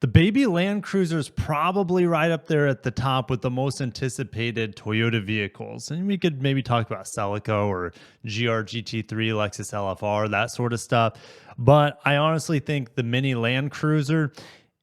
The baby Land Cruiser is probably right up there at the top with the most anticipated Toyota vehicles. And we could maybe talk about Celica or GR GT3, Lexus LFR, that sort of stuff. But I honestly think the mini Land Cruiser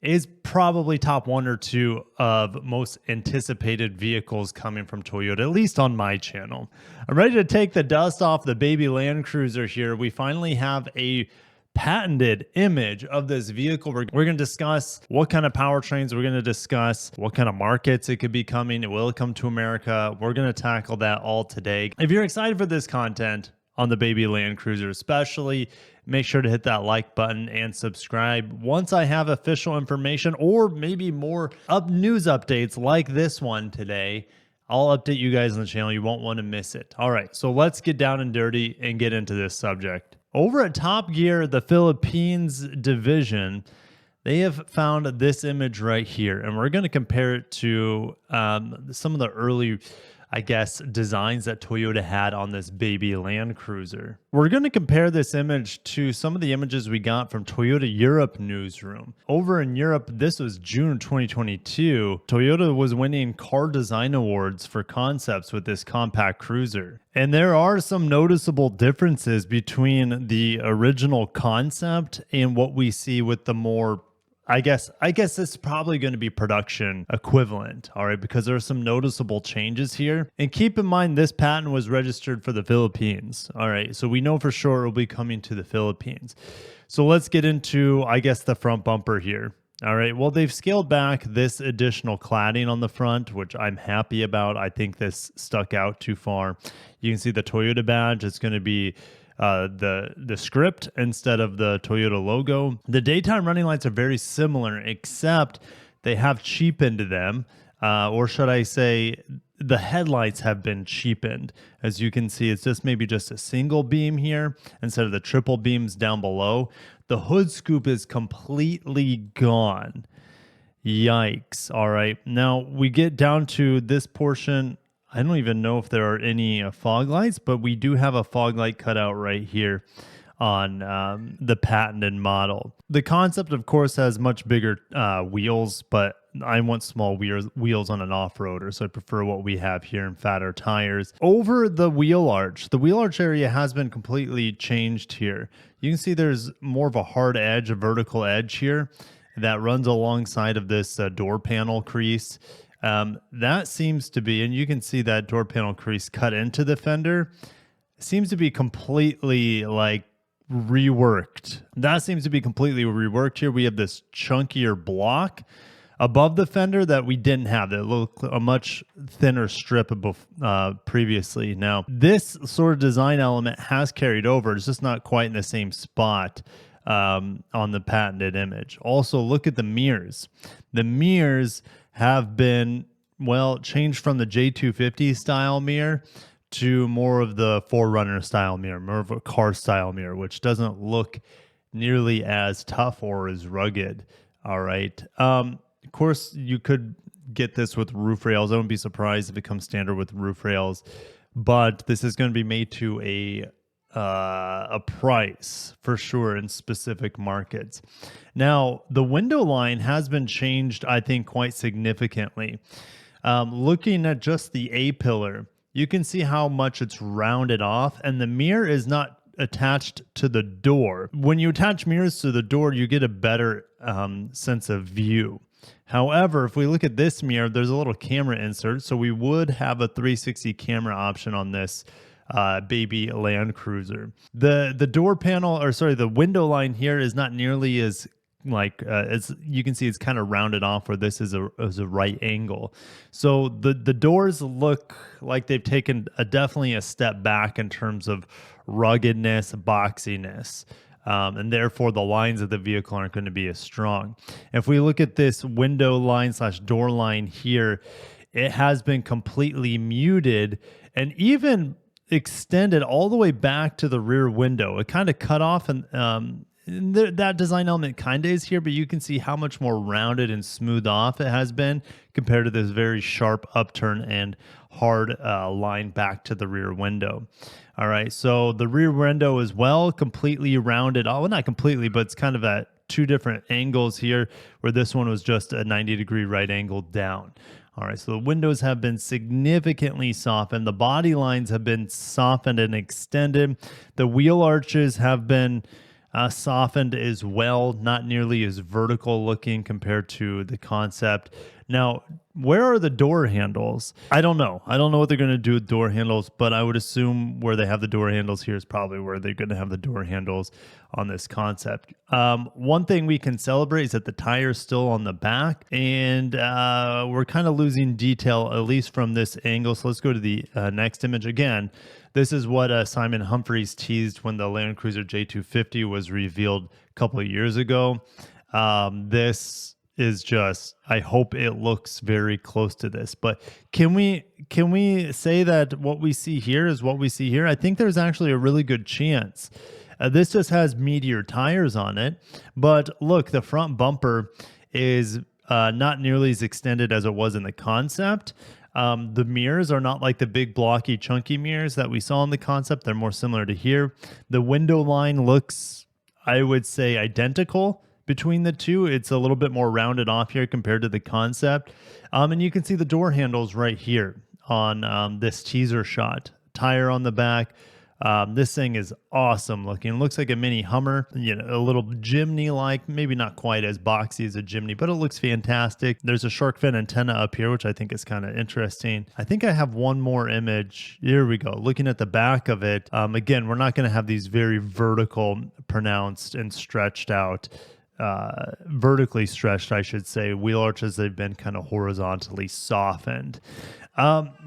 is probably top one or two of most anticipated vehicles coming from Toyota, at least on my channel. I'm ready to take the dust off the baby Land Cruiser here. We finally have a patented image of this vehicle. We're going to discuss what kind of powertrains, we're going to discuss what kind of markets it could be coming. It will come to America. We're going to tackle that all today. If you're excited for this content on the baby Land Cruiser especially, make sure to hit that like button and subscribe. Once I have official information or maybe more news updates like this one today, I'll update you guys on the channel. You won't want to miss it. All right, so let's get down and dirty and get into this subject. Over at Top Gear, the Philippines division, they have found this image right here, and we're going to compare it to some of the early, I guess, designs that Toyota had on this baby Land Cruiser. We're going to compare this image to some of the images we got from Toyota Europe newsroom. Over in Europe, this was June 2022. Toyota was winning car design awards for concepts with this compact cruiser. And there are some noticeable differences between the original concept and what we see with the more, I guess it's probably going to be production equivalent, all right, because there are some noticeable changes here. And keep in mind, this patent was registered for the Philippines, all right, so we know for sure it will be coming to the Philippines. So let's get into, I guess, the front bumper here. All right, well, they've scaled back this additional cladding on the front, which I'm happy about. I think this stuck out too far. You can see the Toyota badge. It's going to be the script instead of the Toyota logo. The daytime running lights are very similar, except they have cheapened them, or should I say the headlights have been cheapened. As you can see, it's just maybe just a single beam here instead of the triple beams down below. The hood scoop is completely gone. Yikes. All right. Now we get down to this portion. I don't even know if there are any fog lights, but we do have a fog light cutout right here on the patented model. The concept, of course, has much bigger wheels, but I want small wheels on an off-roader, so I prefer what we have here in fatter tires. Over the wheel arch area has been completely changed here. You can see there's more of a hard edge, a vertical edge here that runs alongside of this door panel crease. That seems to be, and you can see that door panel crease cut into the fender, seems to be completely like reworked. That seems to be completely reworked here. We have this chunkier block above the fender that we didn't have. That looked a much thinner strip previously. Now, this sort of design element has carried over. It's just not quite in the same spot on the patented image. Also, look at the mirrors. The mirrors have been, well, changed from the J250 style mirror to more of the 4Runner style mirror, more of a car style mirror, which doesn't look nearly as tough or as rugged. All right. Of course, you could get this with roof rails. I wouldn't be surprised if it comes standard with roof rails, but this is going to be made to a price for sure in specific markets. Now, the window line has been changed, I think, quite significantly. Looking at just the A-pillar, you can see how much it's rounded off, and the mirror is not attached to the door. When you attach mirrors to the door, you get a better sense of view. However, if we look at this mirror, there's a little camera insert, so we would have a 360 camera option on this baby Land Cruiser. The door panel, or sorry, the window line here is not nearly as like as you can see, it's kind of rounded off where this is a right angle. So the doors look like they've taken definitely a step back in terms of ruggedness, boxiness. And therefore the lines of the vehicle aren't going to be as strong. If we look at this window line / door line here, it has been completely muted and even extended all the way back to the rear window. It kind of cut off, and that design element kind of is here, but you can see how much more rounded and smooth off it has been compared to this very sharp upturn and hard line back to the rear window. All right, so the rear window as well, completely rounded. Oh, well, not completely, but it's kind of that two different angles here, where this one was just a 90-degree right angle down. All right, so the windows have been significantly softened. The body lines have been softened and extended. The wheel arches have been softened as well, not nearly as vertical looking compared to the concept. Now, where are the door handles? I don't know. I don't know what they're going to do with door handles, but I would assume where they have the door handles here is probably where they're going to have the door handles on this concept. One thing we can celebrate is that the tire is still on the back, and we're kind of losing detail, at least from this angle. So let's go to the next image again. This is what Simon Humphries teased when the LandCruiser J250 was revealed a couple of years ago. This is just, I hope it looks very close to this, but can we say that what we see here is what we see here? I think there's actually a really good chance. This just has Meteor tires on it, but look, the front bumper is not nearly as extended as it was in the concept. The mirrors are not like the big blocky chunky mirrors that we saw in the concept. They're more similar to here. The window line looks, I would say, identical between the two. It's a little bit more rounded off here compared to the concept. And you can see the door handles right here on this teaser shot. Tire on the back. This thing is awesome looking. It looks like a mini Hummer, you know, a little Jimny-like, maybe not quite as boxy as a Jimny, but it looks fantastic. There's a shark fin antenna up here, which I think is kind of interesting. I think I have one more image. Here we go. Looking at the back of it. Again, we're not going to have these very vertical, pronounced and stretched out, vertically stretched, I should say, wheel arches. They've been kind of horizontally softened.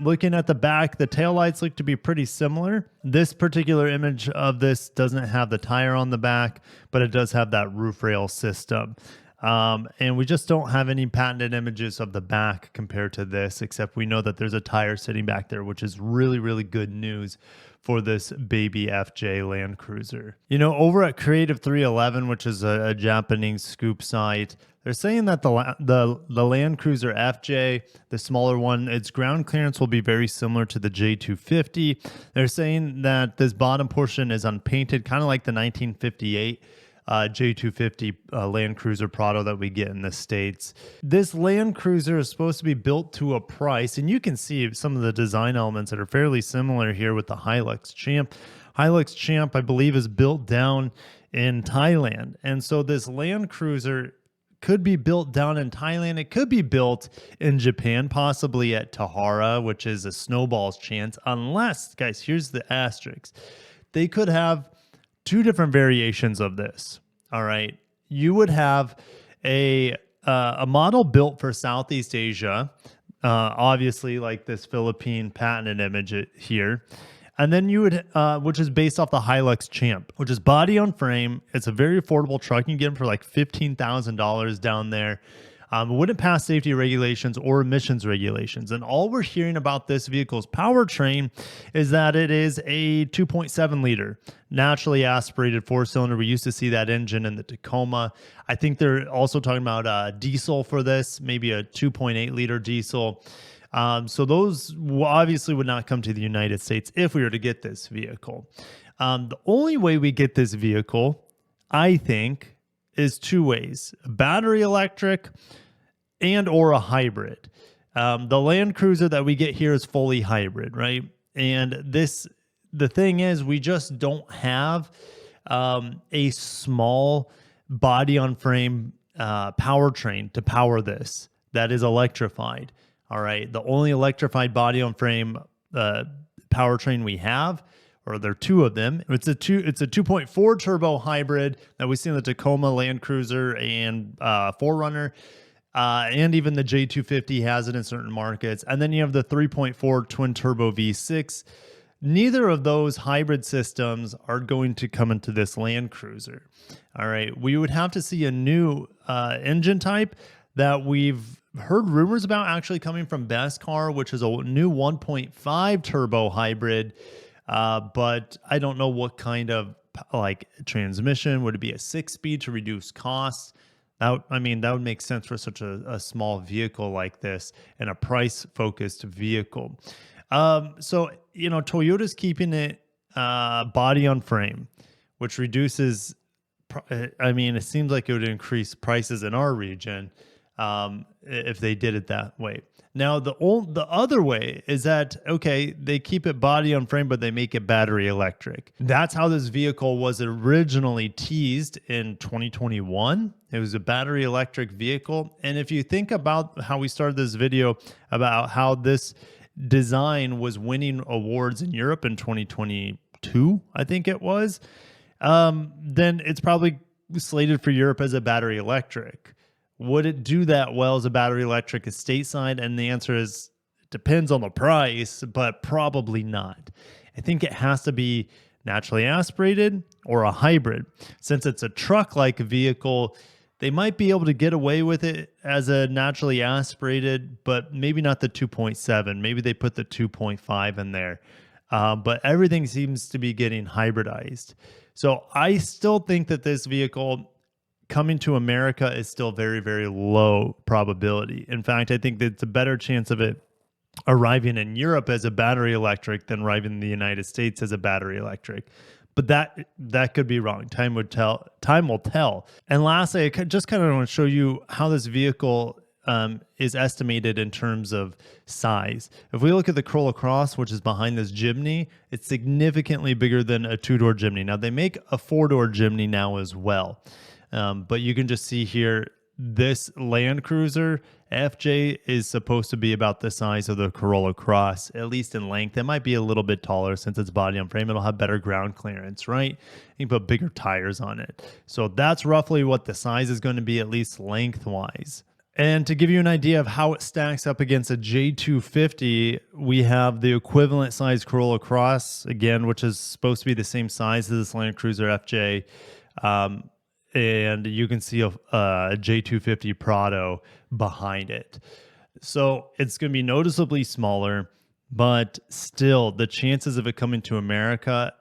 Looking at the back, the taillights look to be pretty similar. This particular image of this doesn't have the tire on the back, but it does have that roof rail system. And we just don't have any patented images of the back compared to this, except we know that there's a tire sitting back there, which is really, really good news for this baby FJ LandCruiser. You know, over at Creative 311, which is a Japanese scoop site, they're saying that the LandCruiser FJ, the smaller one, its ground clearance will be very similar to the J250. They're saying that this bottom portion is unpainted, kind of like the 1958 J250 LandCruiser Prado that we get in the States. This LandCruiser is supposed to be built to a price, and you can see some of the design elements that are fairly similar here with the Hilux Champ. Hilux Champ, I believe, is built down in Thailand, and so this LandCruiser could be built down in Thailand. It could be built in Japan, possibly at Tahara, which is a snowball's chance, unless, guys, here's the asterisk. They could have two different variations of this. All right. You would have a model built for Southeast Asia, obviously like this Philippine patented image here. And then you would, which is based off the Hilux Champ, which is body on frame. It's a very affordable truck. You can get them for like $15,000 down there. It wouldn't pass safety regulations or emissions regulations. And all we're hearing about this vehicle's powertrain is that it is a 2.7 liter naturally aspirated four-cylinder. We used to see that engine in the Tacoma. I think they're also talking about diesel for this, maybe a 2.8 liter diesel. So those obviously would not come to the United States if we were to get this vehicle. The only way we get this vehicle, I think, is two ways: battery electric and or a hybrid. The LandCruiser that we get here is fully hybrid, right? And the thing is, we just don't have a small body on frame powertrain to power this that is electrified. All right. The only electrified body on frame powertrain we have, or there are two of them. It's a 2.4 turbo hybrid that we see in the Tacoma, LandCruiser, and 4Runner. And even the J250 has it in certain markets. And then you have the 3.4 twin turbo V6. Neither of those hybrid systems are going to come into this LandCruiser. All right. We would have to see a new engine type that we've heard rumors about actually coming from Best Car, which is a new 1.5 turbo hybrid. But I don't know what kind of like transmission. Would it be a 6-speed to reduce costs? That would make sense for such a small vehicle like this and a price-focused vehicle. So, Toyota's keeping it body on frame, which reduces I mean, it seems like it would increase prices in our region if they did it that way. Now, the other way is that, okay, they keep it body on frame, but they make it battery electric. That's how this vehicle was originally teased in 2021. It was a battery electric vehicle. And if you think about how we started this video about how this design was winning awards in Europe in 2022, I think it was, then it's probably slated for Europe as a battery electric. Would it do that well as a battery electric stateside? And the answer is it depends on the price, but probably not. I think it has to be naturally aspirated or a hybrid. Since it's a truck-like vehicle, they might be able to get away with it as a naturally aspirated, but maybe not the 2.7. Maybe they put the 2.5 in there. But everything seems to be getting hybridized. So I still think that this vehicle coming to America is still very, very low probability. In fact, I think that it's a better chance of it arriving in Europe as a battery electric than arriving in the United States as a battery electric. But that could be wrong. Time will tell. And lastly, I just kind of want to show you how this vehicle is estimated in terms of size. If we look at the Corolla Cross, which is behind this Jimny, it's significantly bigger than a two-door Jimny. Now, they make a four-door Jimny now as well. But you can just see here, this LANDCRUISER FJ is supposed to be about the size of the Corolla Cross, at least in length. It might be a little bit taller since it's body on frame. It'll have better ground clearance, right? You can put bigger tires on it. So that's roughly what the size is going to be, at least lengthwise. And to give you an idea of how it stacks up against a J250, we have the equivalent size Corolla Cross, again, which is supposed to be the same size as this LANDCRUISER FJ. And you can see a J250 Prado behind it. So it's going to be noticeably smaller, but still the chances of it coming to America,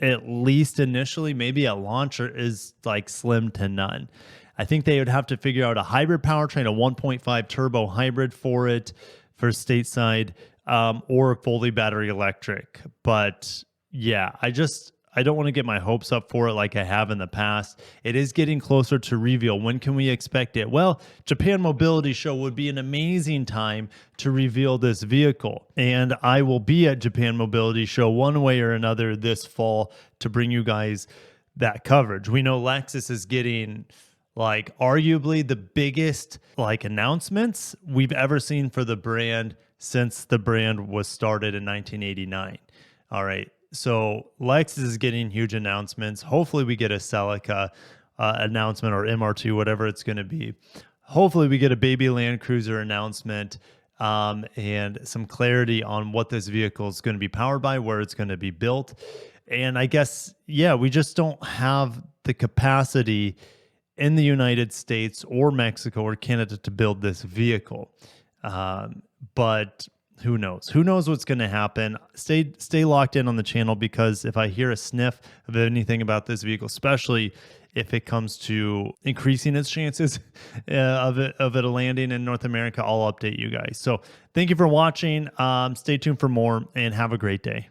at least initially, maybe at launch, is like slim to none. I think they would have to figure out a hybrid powertrain, a 1.5 turbo hybrid for it for stateside, or fully battery electric. But yeah, I don't want to get my hopes up for it like I have in the past. It is getting closer to reveal. When can we expect it? Well, Japan Mobility Show would be an amazing time to reveal this vehicle. And I will be at Japan Mobility Show one way or another this fall to bring you guys that coverage. We know Lexus is getting like arguably the biggest like announcements we've ever seen for the brand since the brand was started in 1989. All right. So Lexus is getting huge announcements. Hopefully we get a Celica announcement or MR2, whatever it's going to be. Hopefully we get a baby LANDCRUISER announcement and some clarity on what this vehicle is going to be powered by, where it's going to be built. And I guess, yeah, we just don't have the capacity in the United States or Mexico or Canada to build this vehicle. But who knows? Who knows what's going to happen? Stay locked in on the channel, because if I hear a sniff of anything about this vehicle, especially if it comes to increasing its chances of it landing in North America, I'll update you guys. So thank you for watching. Stay tuned for more and have a great day.